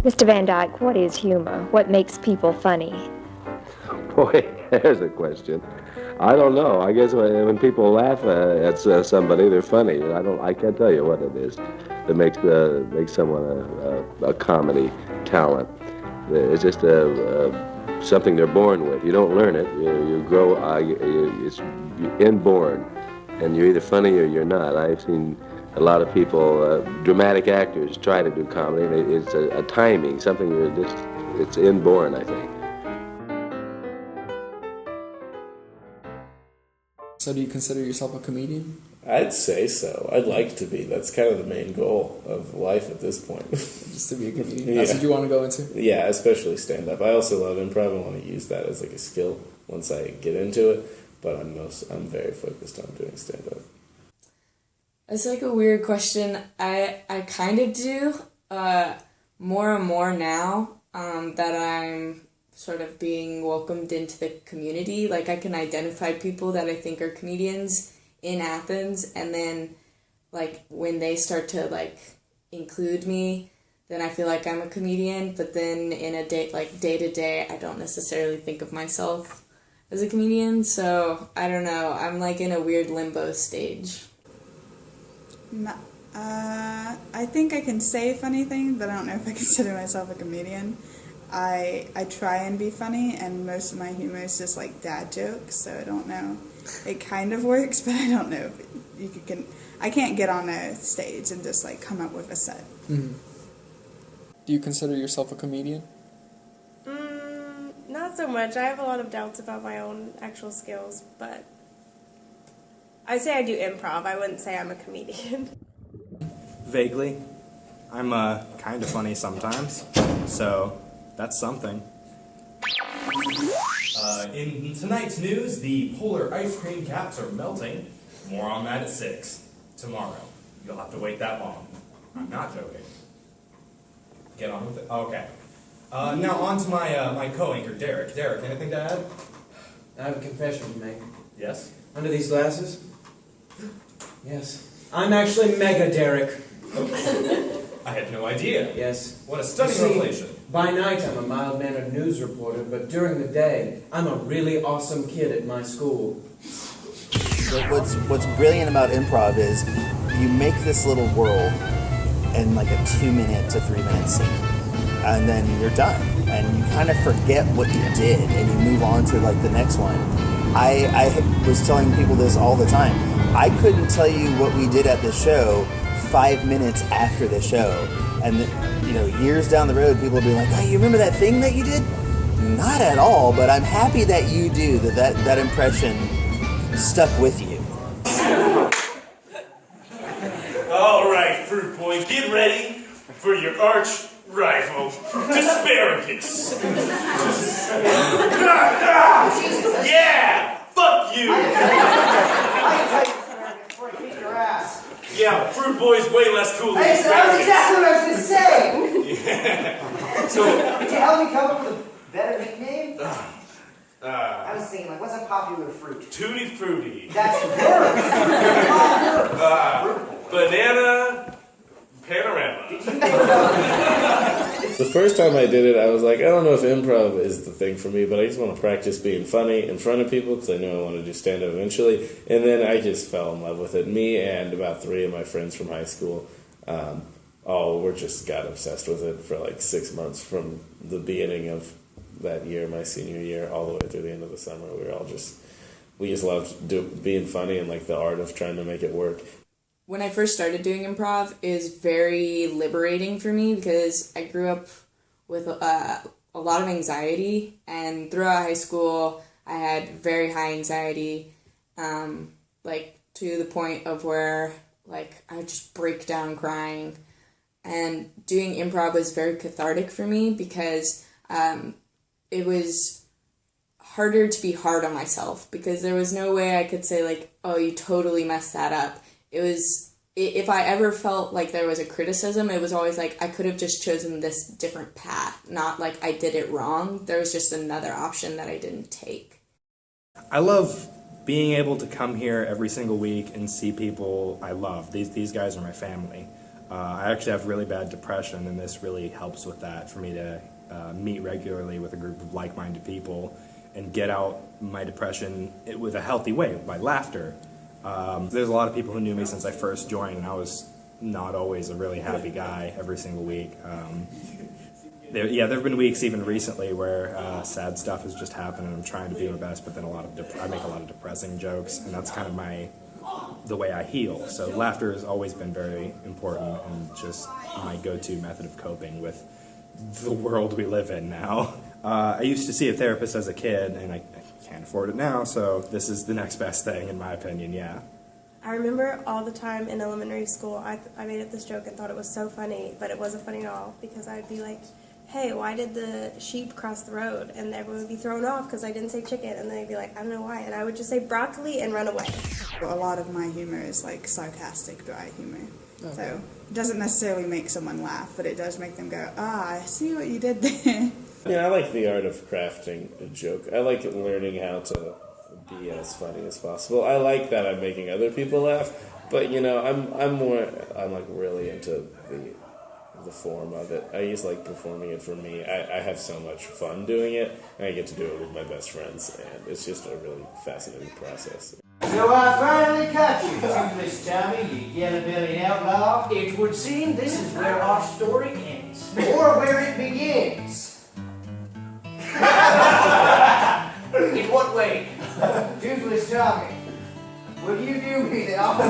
Mr. Van Dyke, what is humor? What makes people funny? Boy, there's a question. I don't know. I guess when people laugh at somebody, they're funny. I can't tell you what it is that makes someone a comedy talent. It's just something they're born with. You don't learn it. You grow. It's inborn, and you're either funny or you're not. I've seen a lot of people, dramatic actors, try to do comedy. And it's a timing, something you're just. It's inborn, I think. So do you consider yourself a comedian? I'd say so. I'd like to be. That's kind of the main goal of life at this point. Just to be a comedian? Yeah. That's what you want to go into? Yeah, especially stand-up. I also love improv. I want to use that as like a skill once I get into it, but I'm very focused on doing stand-up. It's like a weird question. I kind of do more and more now that I'm sort of being welcomed into the community. Like, I can identify people that I think are comedians in Athens, and then, like, when they start to, like, include me, then I feel like I'm a comedian, but then in a day to day, I don't necessarily think of myself as a comedian, so I don't know. I'm, like, in a weird limbo stage. I think I can say funny things, but I don't know if I consider myself a comedian. I try and be funny, and most of my humor is just like dad jokes, so I don't know. It kind of works, but I don't know if I can't get on a stage and just like come up with a set. Mm-hmm. Do you consider yourself a comedian? Not so much. I have a lot of doubts about my own actual skills, but I say I do improv. I wouldn't say I'm a comedian. Vaguely. I'm kind of funny sometimes, so that's something. In tonight's news, the polar ice cream caps are melting. More on that at 6 tomorrow. You'll have to wait that long. I'm not joking. Get on with it. Okay. Now on to my co-anchor, Derek. Derek, anything to add? I have a confession to make. Yes? Under these glasses? Yes. I'm actually Mega Derek. I had no idea. Yes. What a stunning You see, revelation. by night I'm a mild-mannered news reporter, but during the day I'm a really awesome kid at my school. What's brilliant about improv is you make this little world in like a 2-minute to 3-minute scene, and then you're done, and you kind of forget what you did, and you move on to like the next one. I was telling people this all the time. I couldn't tell you what we did at the show 5 minutes after the show, and years down the road, people will be like, "Oh, you remember that thing that you did?" Not at all, but I'm happy that you do. That impression stuck with you. All right, Fruit Boy, get ready for your arch rival, Asparagus. Yeah, fuck you. Yeah, Fruit Boy's way less cool than Hey, so that was exactly what I was going to say. Yeah. So, could you help me come up with a better nickname? I was thinking, like, what's a popular fruit? Tutti Frutti. That's the word. Banana Panorama. The first time I did it, I was like, I don't know if improv is the thing for me, but I just want to practice being funny in front of people because I knew I wanted to do stand-up eventually. And then I just fell in love with it. Me and about 3 of my friends from high school, we just got obsessed with it for like 6 months from the beginning of that year, my senior year, all the way through the end of the summer. We just loved being funny and like the art of trying to make it work. When I first started doing improv, it was very liberating for me because I grew up with a lot of anxiety, and throughout high school, I had very high anxiety, to the point of where, like, I would just break down crying. And doing improv was very cathartic for me because it was harder to be hard on myself because there was no way I could say, like, oh, you totally messed that up. It was, if I ever felt like there was a criticism, it was always like I could have just chosen this different path, not like I did it wrong. There was just another option that I didn't take. I love being able to come here every single week and see people I love. These guys are my family. I actually have really bad depression, and this really helps with that for me to meet regularly with a group of like-minded people and get out my depression with a healthy way, by laughter. There's a lot of people who knew me since I first joined, and I was not always a really happy guy every single week. There have been weeks even recently where sad stuff has just happened, and I'm trying to be my best, but then I make a lot of depressing jokes, and that's kind of the way I heal. So laughter has always been very important and just my go-to method of coping with the world we live in now. I used to see a therapist as a kid, and I can't afford it now, so this is the next best thing, in my opinion, yeah. I remember all the time in elementary school, I made up this joke and thought it was so funny, but it wasn't funny at all, because I'd be like, hey, why did the sheep cross the road? And everyone would be thrown off because I didn't say chicken, and they'd be like, I don't know why, and I would just say broccoli and run away. A lot of my humor is like sarcastic, dry humor. Okay. So it doesn't necessarily make someone laugh, but it does make them go, I see what you did there. Yeah, I like the art of crafting a joke. I like learning how to be as funny as possible. I like that I'm making other people laugh, but I'm like really into the form of it. I just like performing it for me. I have so much fun doing it, and I get to do it with my best friends, and it's just a really fascinating process. So I finally caught you, Toothless Tommy, you yellow-bellied outlaw. It would seem this is where our story ends. Or where it begins. In what way? Toothless Tommy, will you do me the honor?